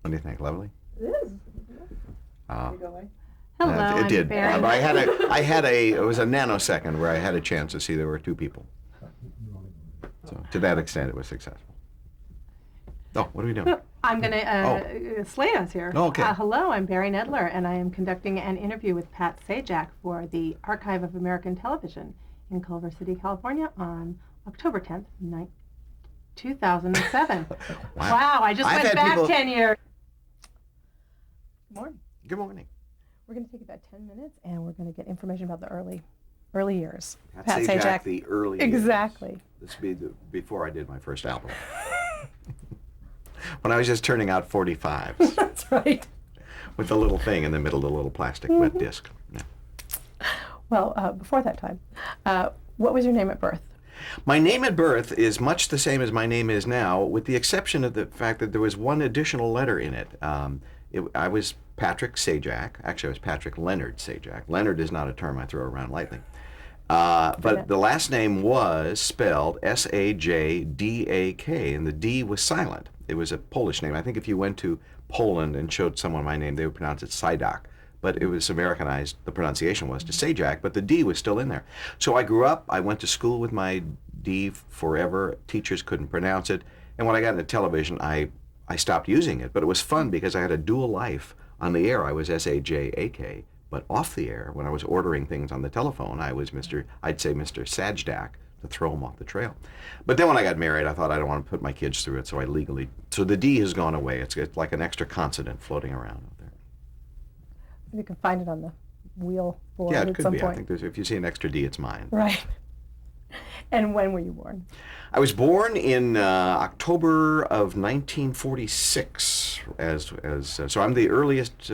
What do you think? Lovely? It is. Uh, Hello, it I'm did. Barry. It was a nanosecond where I had a chance to see there were two people. So to that extent, it was successful. Oh, what are we doing? I'm going to slay us here. Oh, okay. Hello, I'm Barry Nedler, and I am conducting an interview with Pat Sajak for the Archive of American Television in Culver City, California on October 10th, 2007. Wow, I just I've went had back people- 10 years. Good morning. Good morning. We're going to take about 10 minutes, and we're going to get information about the early years. Pat Sajak, the early years. Exactly. This would be before I did my first album. When I was just turning out 45s That's right. with the little thing in the middle, the little plastic wet disc. Yeah. Well, before that time, what was your name at birth? My name at birth is much the same as my name is now, with the exception of the fact that there was one additional letter in it. I was Patrick Sajak. Actually, I was Patrick Leonard Sajak. Leonard is not a term I throw around lightly. But the last name was spelled Sajdak, and the D was silent. It was a Polish name. I think if you went to Poland and showed someone my name, they would pronounce it Sajak. But it was Americanized, the pronunciation was to Sajak, but the D was still in there. So I grew up, I went to school with my D forever. Teachers couldn't pronounce it. And when I got into television, I stopped using it. But it was fun because I had a dual life. On the air, I was Sajak, but off the air, when I was ordering things on the telephone, I'd say Mr. Sajak to throw them off the trail. But then when I got married, I thought I don't want to put my kids through it, so so the D has gone away. It's like an extra consonant floating around out there. You can find it on the wheel board Yeah, it at could some be. point. I think if you see an extra D, it's mine. Right. And when were you born? I was born in October of 1946. So I'm the earliest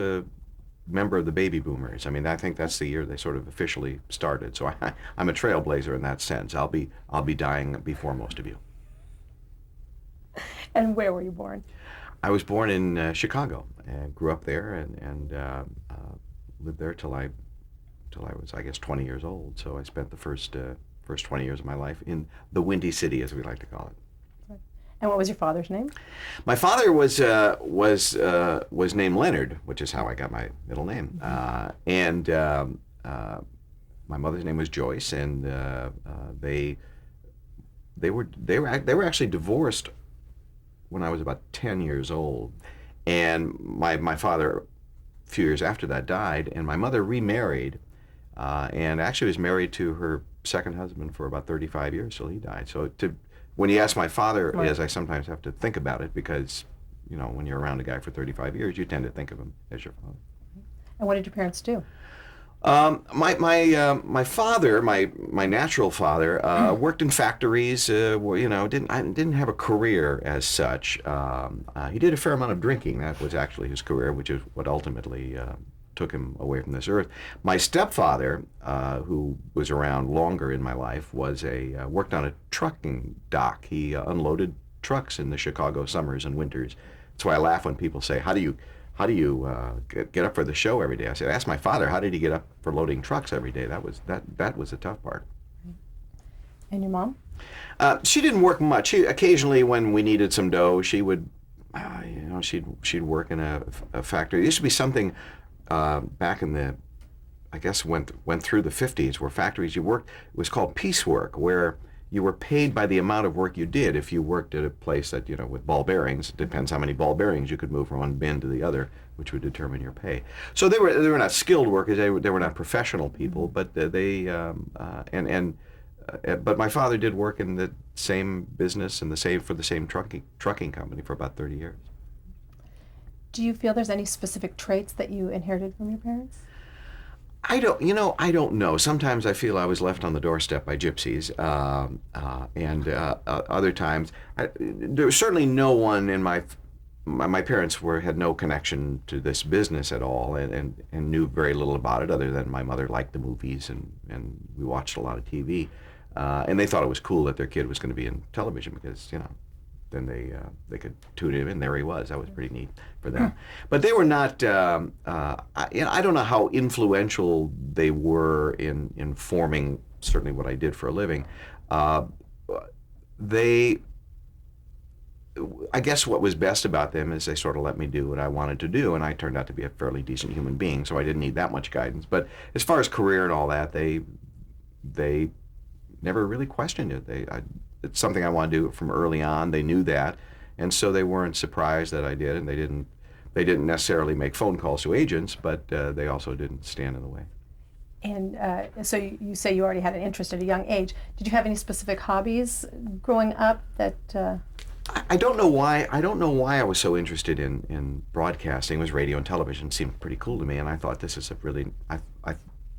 member of the baby boomers. I mean, I think that's the year they sort of officially started. So I'm a trailblazer in that sense. I'll be dying before most of you. And where were you born? I was born in Chicago and grew up there and lived there till I was, I guess, 20 years old. So I spent the first 20 years of my life in the Windy City, as we like to call it. And what was your father's name? My father was named Leonard, which is how I got my middle name, and my mother's name was Joyce, and they were actually divorced when I was about 10 years old, and my father, a few years after that, died, and my mother remarried, and actually was married to her second husband for about 35 years till he died. So when you ask my father, Right. I sometimes have to think about it because, when you're around a guy for 35 years, you tend to think of him as your father. And what did your parents do? My father, my natural father, worked in factories. Didn't have a career as such. He did a fair amount of drinking. That was actually his career, which is what ultimately took him away from this earth. My stepfather, who was around longer in my life, worked on a trucking dock. He unloaded trucks in the Chicago summers and winters. That's why I laugh when people say, "How do you get up for the show every day?" I said, "Ask my father. How did he get up for loading trucks every day?" That was the tough part. And your mom? She didn't work much. Occasionally, when we needed some dough, she would, she'd work in a factory. There used to be something back in I guess went through the 50s, where factories you worked. It was called piecework, where you were paid by the amount of work you did. If you worked at a place that, with ball bearings, it depends how many ball bearings you could move from one bin to the other, which would determine your pay. So they were not skilled workers. They were not professional people, but but my father did work in the same business and for the same trucking company for about 30 years. Do you feel there's any specific traits that you inherited from your parents? I don't know. Sometimes I feel I was left on the doorstep by gypsies, and other times, there was certainly no one in my parents had no connection to this business at all, and knew very little about it, other than my mother liked the movies, and we watched a lot of TV, and they thought it was cool that their kid was going to be in television because, then they could tune him in. There he was. That was pretty neat for them. But they were not. I don't know how influential they were in forming certainly what I did for a living. They I guess what was best about them is they sort of let me do what I wanted to do, and I turned out to be a fairly decent human being, so I didn't need that much guidance. But as far as career and all that, they never really questioned it. It's something I wanted to do from early on. They knew that, and so they weren't surprised that I did, and they didn't necessarily make phone calls to agents, but they also didn't stand in the way. And so you say you already had an interest at a young age. Did you have any specific hobbies growing up that? I don't know why. I don't know why I was so interested in broadcasting. It was radio and television. It seemed pretty cool to me, and I thought this is a really. I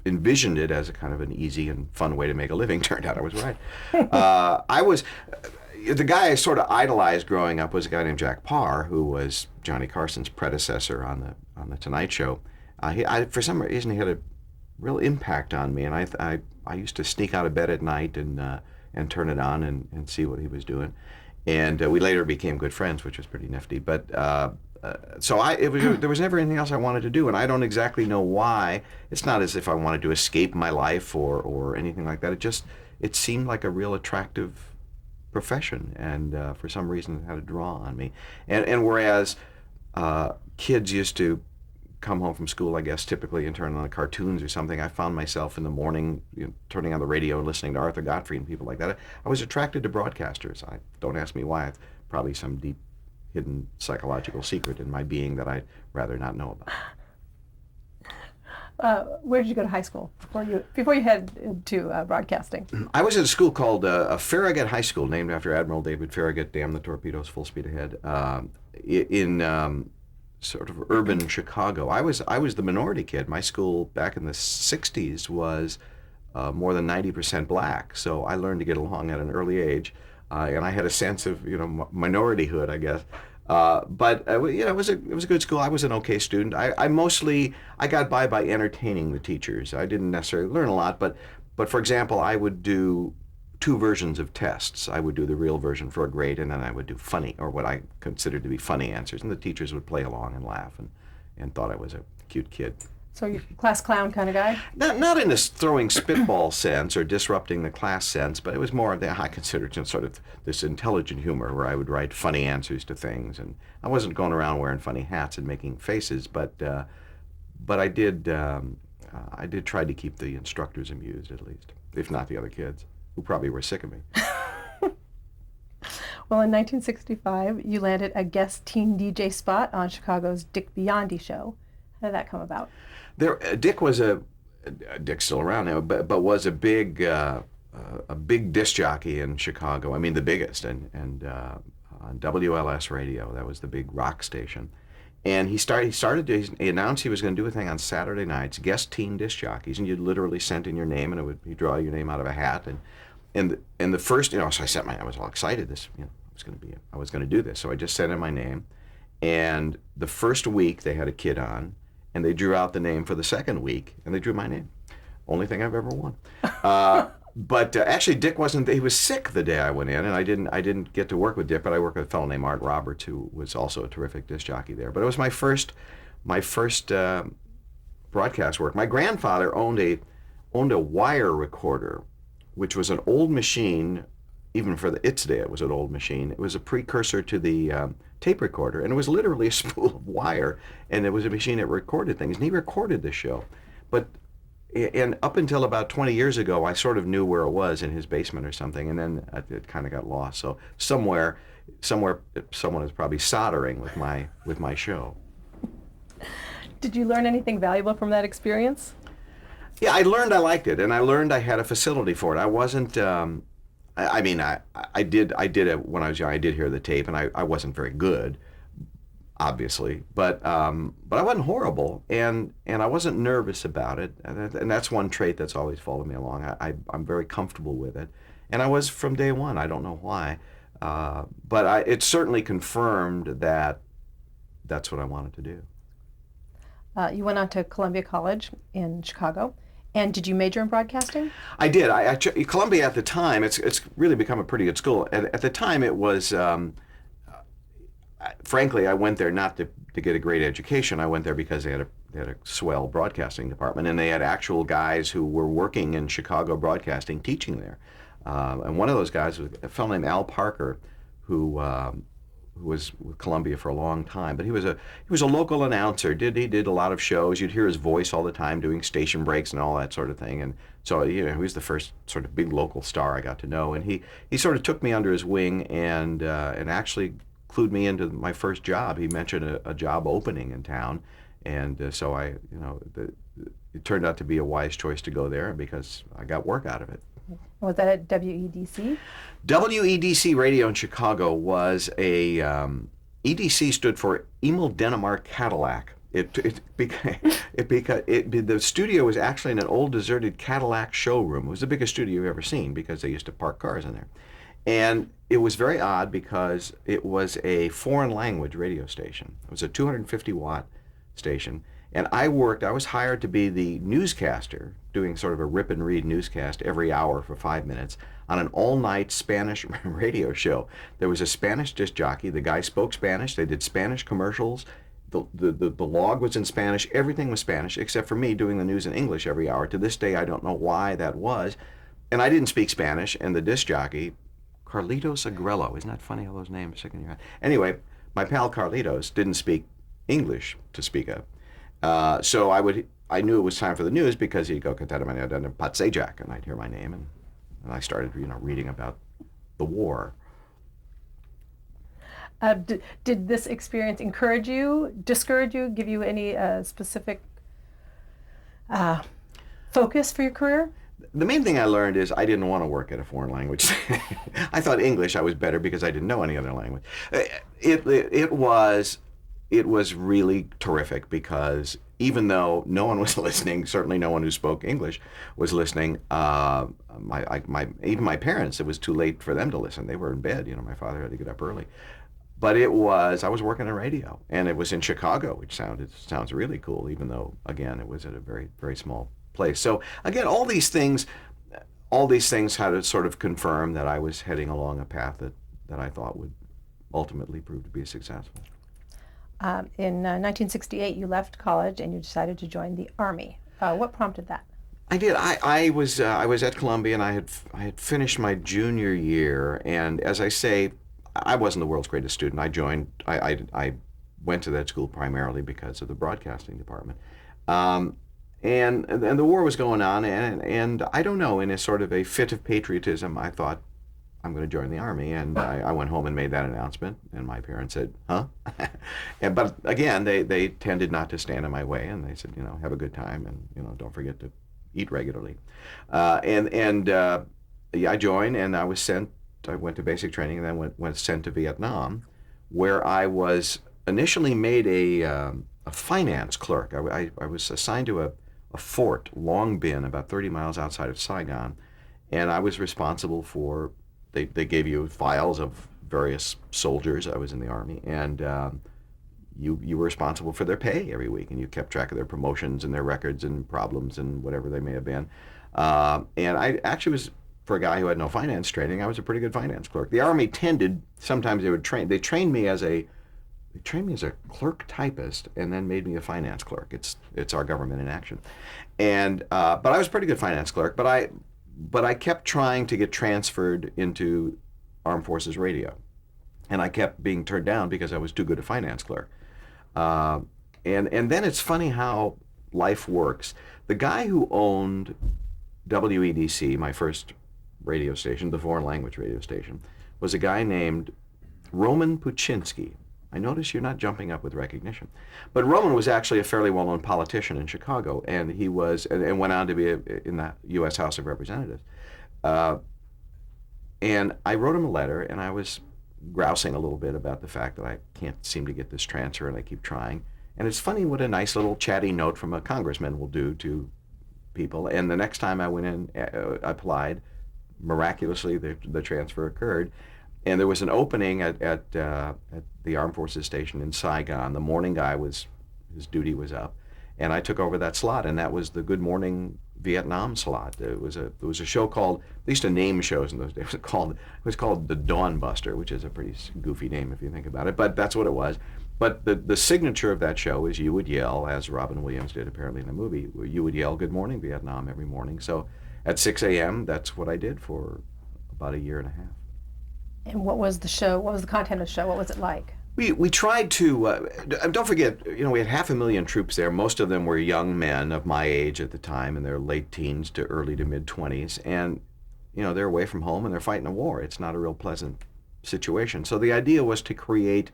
envisioned it as a kind of an easy and fun way to make a living. Turned out I was right. I was. The guy I sort of idolized growing up was a guy named Jack Parr, who was Johnny Carson's predecessor on the Tonight Show. For some reason, he had a real impact on me, and I used to sneak out of bed at night and turn it on and see what he was doing. And we later became good friends, which was pretty nifty. But there was never anything else I wanted to do, and I don't exactly know why. It's not as if I wanted to escape my life or anything like that. It seemed like a real attractive profession, and for some reason it had a draw on me. And whereas kids used to come home from school, I guess, typically and turn on the cartoons or something, I found myself in the morning turning on the radio and listening to Arthur Godfrey and people like that. I was attracted to broadcasters. Don't ask me why. It's probably some deep hidden psychological secret in my being that I'd rather not know about. Where did you go to high school before you head to broadcasting? I was at a school called Farragut High School, named after Admiral David Farragut, damn the torpedoes, full speed ahead, in sort of urban Chicago. I was the minority kid. My school back in the 60s was more than 90% black, so I learned to get along at an early age, and I had a sense of minorityhood, I guess. But it was a good school. I was an okay student. I got by entertaining the teachers. I didn't necessarily learn a lot, but for example, I would do two versions of tests. I would do the real version for a grade, and then I would do funny, or what I considered to be funny answers, and the teachers would play along and laugh and thought I was a cute kid. So you're a class clown kind of guy? Not in this throwing spitball sense or disrupting the class sense, but it was more of I considered sort of this intelligent humor where I would write funny answers to things, and I wasn't going around wearing funny hats and making faces, but I did try to keep the instructors amused, at least, if not the other kids, who probably were sick of me. Well, in 1965, you landed a guest teen DJ spot on Chicago's Dick Biondi show. How did that come about? Dick's still around now, but was a big disc jockey in Chicago. I mean, the biggest, and on WLS radio, that was the big rock station. And he announced he was going to do a thing on Saturday nights, guest teen disc jockeys, and you'd literally send in your name, and he'd draw your name out of a hat, and the first, so I was all excited. I was going to do this, so I just sent in my name, and the first week they had a kid on, and they drew out the name for the second week, and they drew my name. Only thing I've ever won. But actually, Dick he was sick the day I went in, and I didn't get to work with Dick, but I worked with a fellow named Art Roberts, who was also a terrific disc jockey there. But it was my first broadcast work. My grandfather owned a wire recorder, which was an old machine. Even for its day, it was an old machine. It was a precursor to the tape recorder, and it was literally a spool of wire, and it was a machine that recorded things, and he recorded the show. And up until about 20 years ago, I sort of knew where it was, in his basement or something, and then it kind of got lost. So somewhere, someone is probably soldering with my show. Did you learn anything valuable from that experience? Yeah, I learned I liked it, and I learned I had a facility for it. I wasn't. I did it when I was young. I did hear the tape, and I wasn't very good, obviously, but I wasn't horrible, and I wasn't nervous about it, and that's one trait that's always followed me along. I'm very comfortable with it, and I was from day one. I don't know why, but it certainly confirmed that that's what I wanted to do. You went on to Columbia College in Chicago. And did you major in broadcasting? I did. Columbia at the time, it's really become a pretty good school. At the time, it was, frankly, I went there not to get a great education. I went there because they had a swell broadcasting department, and they had actual guys who were working in Chicago broadcasting teaching there. And one of those guys was a fellow named Al Parker, who who was with Columbia for a long time, but he was a local announcer. He did a lot of shows. You'd hear his voice all the time doing station breaks and all that sort of thing. And so he was the first sort of big local star I got to know. And he sort of took me under his wing and actually clued me into my first job. He mentioned a job opening in town, and so it turned out to be a wise choice to go there because I got work out of it. Was that at WEDC? WEDC Radio in Chicago was a EDC stood for Emil Denemark Cadillac. The studio was actually in an old deserted Cadillac showroom. It was the biggest studio you've ever seen because they used to park cars in there. And it was very odd because it was a foreign language radio station. It was a 250-watt station. And I was hired to be the newscaster, doing sort of a rip and read newscast every hour for 5 minutes on an all-night Spanish radio show. There was a Spanish disc jockey. The guy spoke Spanish. They did Spanish commercials. The log was in Spanish. Everything was Spanish except for me doing the news in English every hour. To this day, I don't know why that was. And I didn't speak Spanish. And the disc jockey, Carlitos Agrello, isn't that funny how those names stick in your head? Anyway, my pal Carlitos didn't speak English to speak of. So I knew it was time for the news because he'd go, Pat Sajak, and I'd hear my name, and I started, reading about the war. Did this experience encourage you, discourage you, give you any specific focus for your career? The main thing I learned is I didn't want to work at a foreign language. I thought English I was better because I didn't know any other language. It was really terrific because even though no one was listening, certainly no one who spoke English was listening. Even my parents, it was too late for them to listen. They were in bed. My father had to get up early. But I was working on radio, and it was in Chicago, which sounds really cool, even though, again, it was at a very, very small place. So again, all these things had to sort of confirm that I was heading along a path that I thought would ultimately prove to be successful. In 1968, you left college and you decided to join the Army. What prompted that? I did. I was at Columbia, and I had finished my junior year, and as I say, I wasn't the world's greatest student. I went to that school primarily because of the broadcasting department. And the war was going on, and I don't know, in a sort of a fit of patriotism, I thought, I'm going to join the Army. And I went home and made that announcement, and my parents said, huh? But again, they tended not to stand in my way, and they said, have a good time, and, don't forget to eat regularly. I joined, and I was sent. I went to basic training, and then went sent to Vietnam, where I was initially made a finance clerk. I was assigned to a fort, Long Binh, about 30 miles outside of Saigon, and I was responsible for. They gave you files of various soldiers. I was in the Army, and you were responsible for their pay every week, and you kept track of their promotions and their records and problems and whatever they may have been. And I actually was, for a guy who had no finance training, I was a pretty good finance clerk. The Army sometimes they trained me as a clerk typist and then made me a finance clerk. It's our government in action. And but I was a pretty good finance clerk, but I kept trying to get transferred into Armed Forces Radio, and I kept being turned down because I was too good a finance clerk. And then it's funny how life works. The guy who owned WEDC, my first radio station, the foreign language radio station, was a guy named Roman Puczynski. I notice you're not jumping up with recognition. But Roman was actually a fairly well-known politician in Chicago, and he was, and went on to be in the U.S. House of Representatives. And I wrote him a letter, and I was grousing a little bit about the fact that I can't seem to get this transfer, and I keep trying. And it's funny what a nice little chatty note from a congressman will do to people. And the next time I went in, applied, miraculously the transfer occurred. And there was an opening at the Armed Forces Station in Saigon. The morning guy his duty was up, and I took over that slot, and that was the Good Morning Vietnam slot. There was a show called, they used to name shows in those days. It was called The Dawn Buster, which is a pretty goofy name if you think about it, but that's what it was. But the signature of that show is you would yell, as Robin Williams did apparently in the movie, you would yell Good Morning Vietnam every morning. So at 6 a.m., that's what I did for about a year and a half. And what was the show? What was the content of the show? What was it like? We tried to, don't forget, we had 500,000 troops there. Most of them were young men of my age at the time, in their late teens to early to mid 20s. And, they're away from home and they're fighting a war. It's not a real pleasant situation. So the idea was to create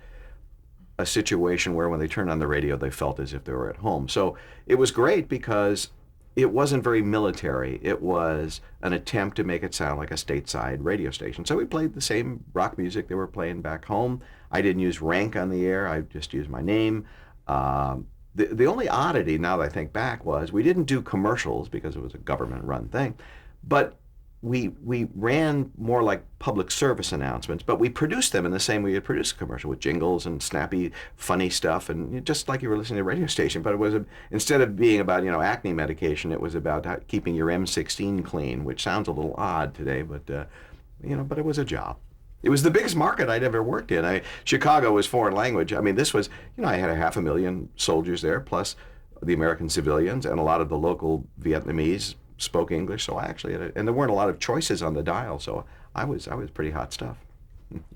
a situation where when they turned on the radio, they felt as if they were at home. So it was great because it wasn't very military. It was an attempt to make it sound like a stateside radio station. So we played the same rock music they were playing back home. I didn't use rank on the air. I just used my name. The only oddity, now that I think back, was we didn't do commercials because it was a government-run thing, but we ran more like public service announcements, but we produced them in the same way you'd produce a commercial, with jingles and snappy, funny stuff, and just like you were listening to a radio station. But it was instead of being about acne medication, it was about keeping your M16 clean, which sounds a little odd today, but but it was a job. It was the biggest market I'd ever worked in. Chicago was foreign language. I mean, this was, I had 500,000 soldiers there, plus the American civilians, and a lot of the local Vietnamese spoke English. So I actually had and there weren't a lot of choices on the dial. So I was pretty hot stuff.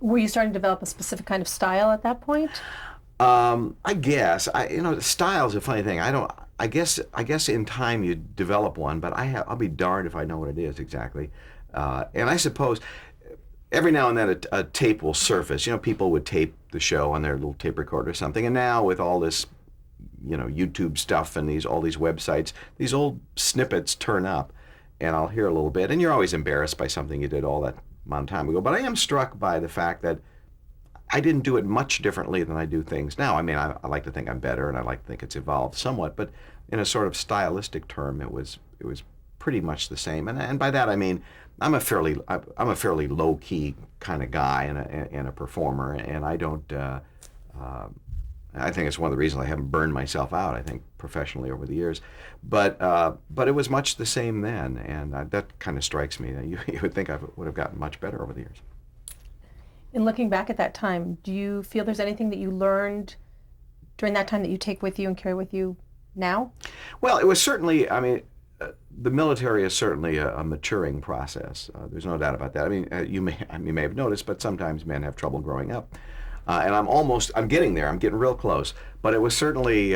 Were you starting to develop a specific kind of style at that point? I guess style is a funny thing. I guess in time you develop one, but I'll be darned if I know what it is exactly. And I suppose every now and then a tape will surface. People would tape the show on their little tape recorder or something. And now with all this, YouTube stuff and all these websites, these old snippets turn up, and I'll hear a little bit. And you're always embarrassed by something you did all that amount of time ago. But I am struck by the fact that I didn't do it much differently than I do things now. I mean, I like to think I'm better, and I like to think it's evolved somewhat. But in a sort of stylistic term, it was pretty much the same. And by that I mean I'm a fairly low key kind of guy and a performer, and I don't. I think it's one of the reasons I haven't burned myself out, I think, professionally over the years. But it was much the same then, and that kind of strikes me. You would think I would have gotten much better over the years. In looking back at that time, do you feel there's anything that you learned during that time that you take with you and carry with you now? Well, it was certainly, the military is certainly a maturing process. There's no doubt about that. I mean, you may have noticed, but sometimes men have trouble growing up. And I'm getting there. I'm getting real close. But it was certainly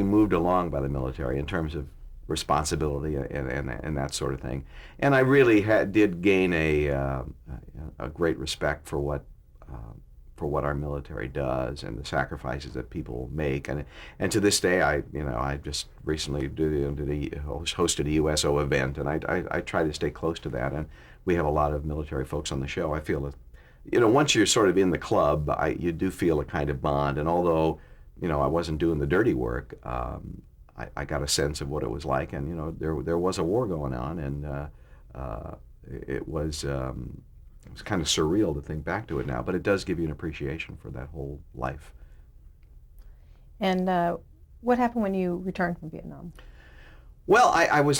moved along by the military in terms of responsibility and that sort of thing. And I really did gain a great respect for what our military does and the sacrifices that people make. And to this day, I just recently hosted a USO event, and I try to stay close to that. And we have a lot of military folks on the show. I feel that once you're sort of in the club, you do feel a kind of bond. And although, I wasn't doing the dirty work, I got a sense of what it was like. And, there was a war going on, and it was kind of surreal to think back to it now. But it does give you an appreciation for that whole life. And what happened when you returned from Vietnam? Well, I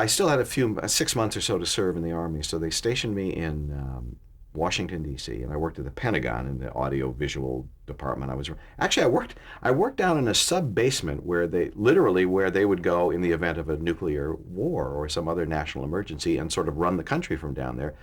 still had 6 months or so to serve in the Army, so they stationed me in Washington, D.C., and I worked at the Pentagon in the audio-visual department. I worked down in a sub-basement where they would go in the event of a nuclear war or some other national emergency and sort of run the country from down there.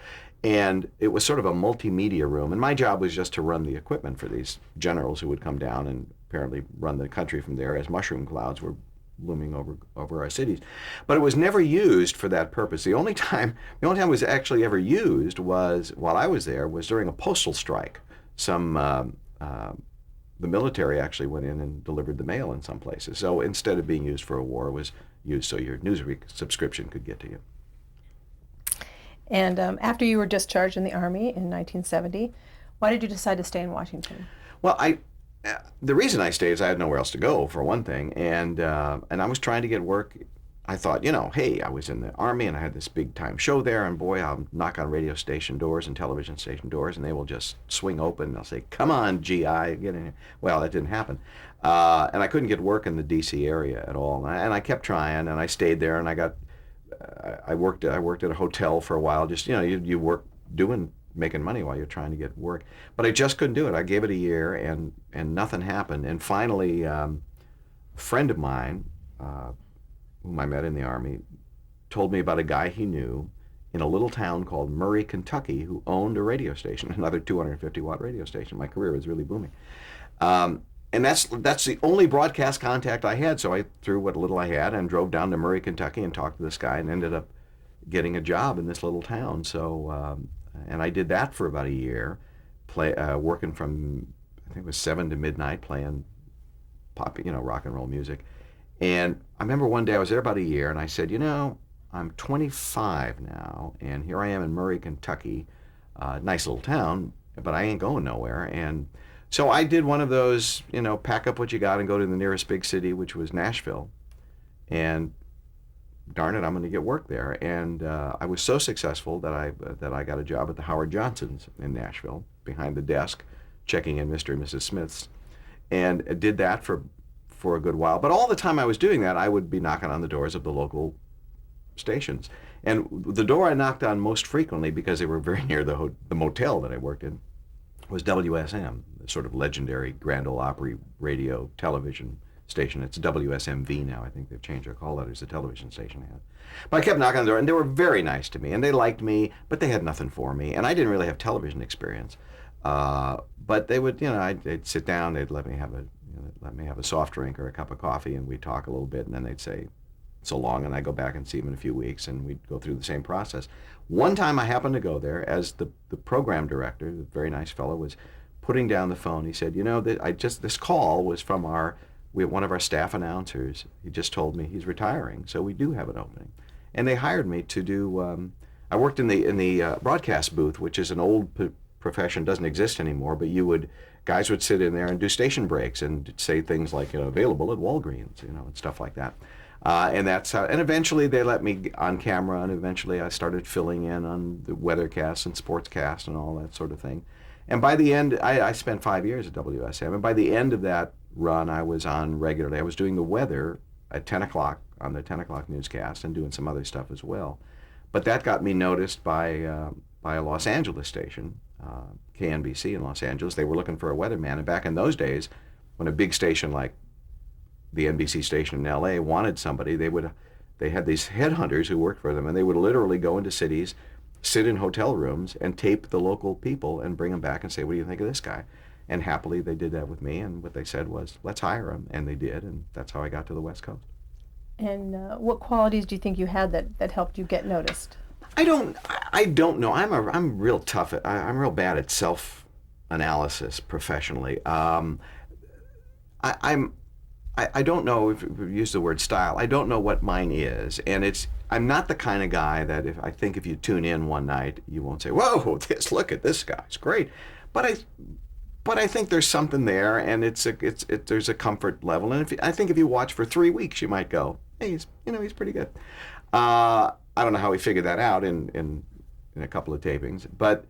And it was sort of a multimedia room, and my job was just to run the equipment for these generals who would come down and apparently run the country from there as mushroom clouds were looming over our cities. But it was never used for that purpose. The only time it was actually ever used was while I was there, was during a postal strike. The military actually went in and delivered the mail in some places. So instead of being used for a war, it was used so your Newsweek subscription could get to you. And after you were discharged in the Army in 1970, why did you decide to stay in Washington? Well, the reason I stayed is I had nowhere else to go, for one thing, and I was trying to get work. I thought, hey, I was in the Army and I had this big time show there, and boy, I'll knock on radio station doors and television station doors, and they will just swing open. And they'll say, "Come on, GI, get in here." Well, that didn't happen, and I couldn't get work in the D.C. area at all. And I kept trying, and I stayed there, and I worked at a hotel for a while. Just you work making money while you're trying to get work. But I just couldn't do it. I gave it a year, and nothing happened. And finally, a friend of mine, whom I met in the Army, told me about a guy he knew in a little town called Murray, Kentucky, who owned a radio station, another 250-watt radio station. My career was really booming. And that's the only broadcast contact I had, so I threw what little I had and drove down to Murray, Kentucky and talked to this guy and ended up getting a job in this little town. So, and I did that for about a year, working from, I think it was 7 to midnight, playing pop, rock and roll music. And I remember one day I was there about a year and I said, I'm 25 now, and here I am in Murray, Kentucky, nice little town, but I ain't going nowhere. And so I did one of those, pack up what you got and go to the nearest big city, which was Nashville. And darn it, I'm going to get work there. And I was so successful that I got a job at the Howard Johnsons in Nashville, behind the desk, checking in Mr. and Mrs. Smith's, and did that for a good while. But all the time I was doing that, I would be knocking on the doors of the local stations. And the door I knocked on most frequently, because they were very near the motel that I worked in, was WSM, the sort of legendary Grand Ole Opry radio television station. It's WSMV now. I think they've changed their call letters, the television station they had. But I kept knocking on the door, and they were very nice to me, and they liked me, but they had nothing for me, and I didn't really have television experience. But they would, they'd sit down, they'd let me have a soft drink or a cup of coffee, and we'd talk a little bit, and then they'd say, so long, and I go back and see him in a few weeks, and we'd go through the same process. One time I happened to go there as the program director, the very nice fellow, was putting down the phone. He said, this call was from one of our staff announcers. He just told me he's retiring, so we do have an opening. And they hired me to do, I worked in the broadcast booth, which is an old profession, doesn't exist anymore, but guys would sit in there and do station breaks and say things like, available at Walgreens, and stuff like that. And that's how, and eventually they let me on camera, and eventually I started filling in on the weathercast and sportscast and all that sort of thing. And by the end, I spent 5 years at WSM, and by the end of that run, I was on regularly. I was doing the weather at 10 o'clock on the 10 o'clock newscast and doing some other stuff as well. But that got me noticed by a Los Angeles station, KNBC in Los Angeles. They were looking for a weatherman, and back in those days, when a big station like the NBC station in LA wanted somebody, they had these headhunters who worked for them, and they would literally go into cities, sit in hotel rooms, and tape the local people and bring them back and say, what do you think of this guy? And happily they did that with me, and what they said was, let's hire him, and they did, and that's how I got to the West Coast. And what qualities do you think you had that helped you get noticed? I don't know. I'm real tough. I'm real bad at self-analysis professionally. I don't know if you use the word style. I don't know what mine is, and I'm not the kind of guy that if you tune in one night, you won't say, "Whoa, look at this guy, it's great," but I think there's something there, and there's a comfort level, and I think if you watch for 3 weeks, you might go, "Hey, he's pretty good." I don't know how we figured that out in a couple of tapings, but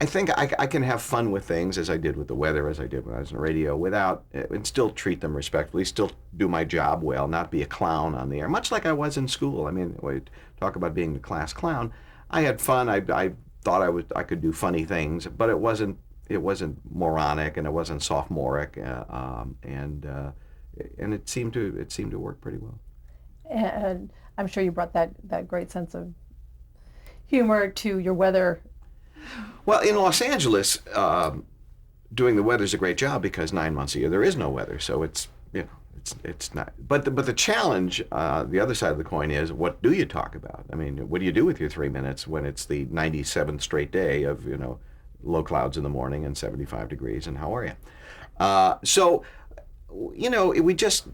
I think I can have fun with things, as I did with the weather, as I did when I was in radio, and still treat them respectfully, still do my job well, not be a clown on the air, much like I was in school. I mean, we talk about being the class clown. I had fun. I thought I could do funny things, but it wasn't moronic, and it wasn't sophomoric, and it seemed to work pretty well. And I'm sure you brought that great sense of humor to your weather. Well, in Los Angeles, doing the weather's a great job because 9 months a year there is no weather, so it's not. But the challenge, the other side of the coin is, what do you talk about? I mean, what do you do with your 3 minutes when it's the 97th straight day of low clouds in the morning and 75 degrees, and how are you? So, we just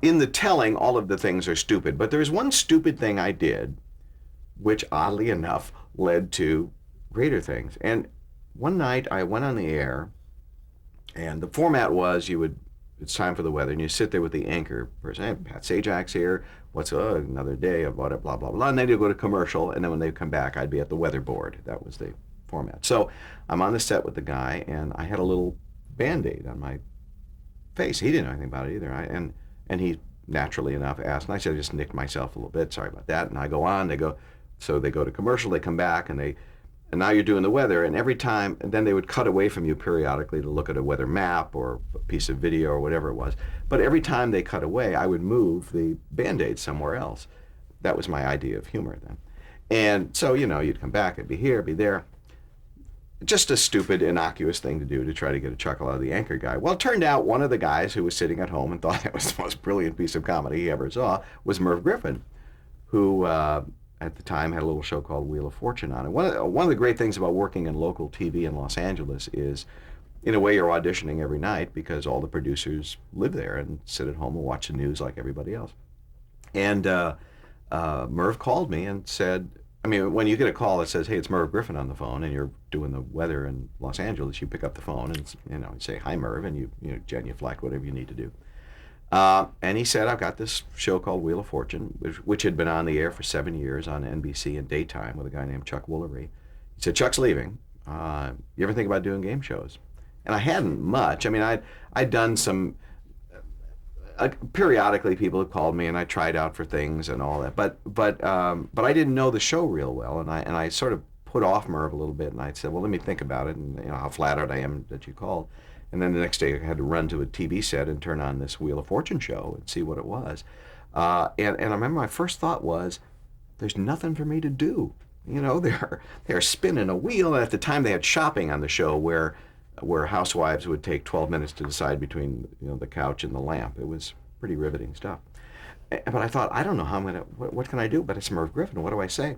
in the telling, all of the things are stupid. But there's one stupid thing I did, which oddly enough led to greater things. And one night I went on the air, and the format was it's time for the weather, and you sit there with the anchor person. Hey, Pat Sajak's here. What's another day of what, blah, blah, blah. And then they'd go to commercial, and then when they come back, I'd be at the weather board. That was the format. So I'm on the set with the guy, and I had a little Band-Aid on my face. He didn't know anything about it either. And he naturally enough asked, and I said, I just nicked myself a little bit. Sorry about that. And I go on. They go to commercial. They come back, and and now you're doing the weather, and every time, and then they would cut away from you periodically to look at a weather map or a piece of video or whatever it was. But every time they cut away, I would move the Band-Aid somewhere else. That was my idea of humor then. And so, you'd come back, it'd be here, it'd be there. Just a stupid, innocuous thing to do to try to get a chuckle out of the anchor guy. Well, it turned out one of the guys who was sitting at home and thought that was the most brilliant piece of comedy he ever saw was Merv Griffin, who at the time had a little show called Wheel of Fortune on it. One of the great things about working in local TV in Los Angeles is, in a way, you're auditioning every night because all the producers live there and sit at home and watch the news like everybody else. And Merv called me and said, when you get a call that says, hey, it's Merv Griffin on the phone, and you're doing the weather in Los Angeles, you pick up the phone and you say, hi, Merv, and you genuflect whatever you need to do. And he said, I've got this show called Wheel of Fortune, which had been on the air for 7 years on NBC in daytime with a guy named Chuck Woolery. He said, Chuck's leaving. You ever think about doing game shows? And I hadn't much. I'd done some, periodically people had called me and I tried out for things and all that, but I didn't know the show real well, and I sort of put off Merv a little bit, and I said, well, let me think about it, and how flattered I am that you called. And then the next day I had to run to a TV set and turn on this Wheel of Fortune show and see what it was. And I remember my first thought was, there's nothing for me to do. They're spinning a wheel. And at the time they had shopping on the show where housewives would take 12 minutes to decide between the couch and the lamp. It was pretty riveting stuff. But I thought, I don't know how I'm going to, what can I do? But it's Merv Griffin. What do I say?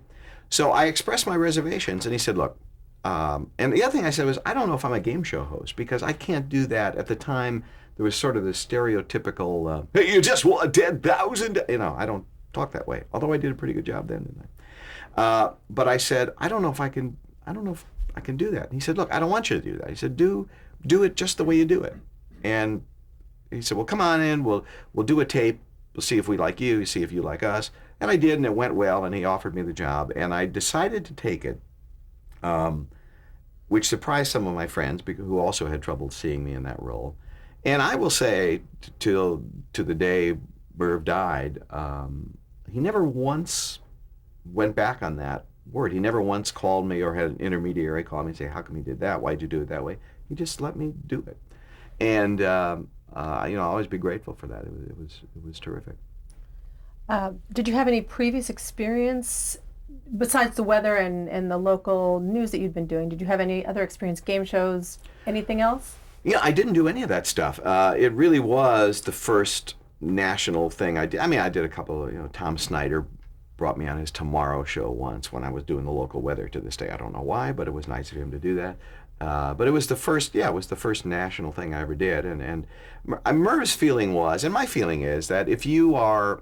So I expressed my reservations, and he said, look, and the other thing I said was, I don't know if I'm a game show host, because I can't do that. At the time, there was sort of this stereotypical, hey, you just won 10,000. I don't talk that way, although I did a pretty good job then, didn't I? But I said, I don't know if I can do that. And he said, look, I don't want you to do that. He said, do it just the way you do it. And he said, well, come on in, we'll do a tape. We'll see if we like you, see if you like us. And I did, and it went well, and he offered me the job, and I decided to take it, which surprised some of my friends who also had trouble seeing me in that role. And I will say, to the day Merv died, he never once went back on that word. He never once called me or had an intermediary call me and say, how come you did that? Why'd you do it that way? He just let me do it. And I'll always be grateful for that. It was terrific. Did you have any previous experience besides the weather and the local news that you'd been doing? Did you have any other experience, game shows, anything else? Yeah, I didn't do any of that stuff. It really was the first national thing I did. I did a couple of, Tom Snyder brought me on his Tomorrow show once when I was doing the local weather. To this day, I don't know why, but it was nice of him to do that. But it was the first national thing I ever did. And Merv's feeling was, and my feeling is, that if you are,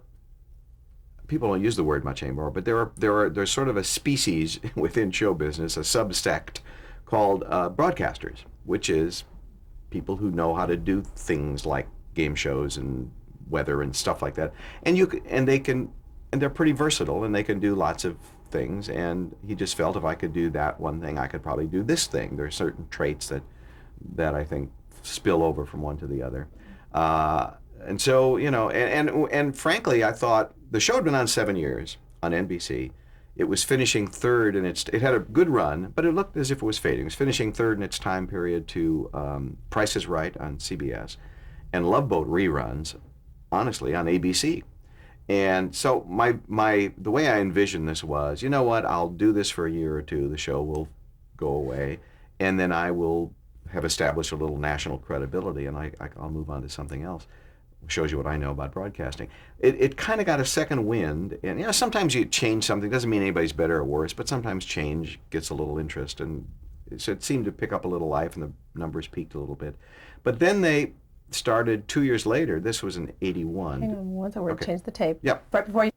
people don't use the word much anymore, but there's sort of a species within show business, a subsect called broadcasters, which is people who know how to do things like game shows and weather and stuff like that. And they're pretty versatile, and they can do lots of things. And he just felt if I could do that one thing, I could probably do this thing. There are certain traits that I think spill over from one to the other. And so, and frankly, I thought the show had been on 7 years on NBC. It was finishing third, and it had a good run, but it looked as if it was fading. It was finishing third in its time period to Price is Right on CBS and Love Boat reruns, honestly, on ABC. And so the way I envisioned this was, you know what, I'll do this for a year or two, the show will go away, and then I will have established a little national credibility, and I'll move on to something else. Shows you what I know about broadcasting. It kind of got a second wind, and sometimes you change something. Doesn't mean anybody's better or worse, but sometimes change gets a little interest, and so it seemed to pick up a little life, and the numbers peaked a little bit. But then they started 2 years later. This was in '81. Hang on one second, we'll change the tape. Yep. Right before you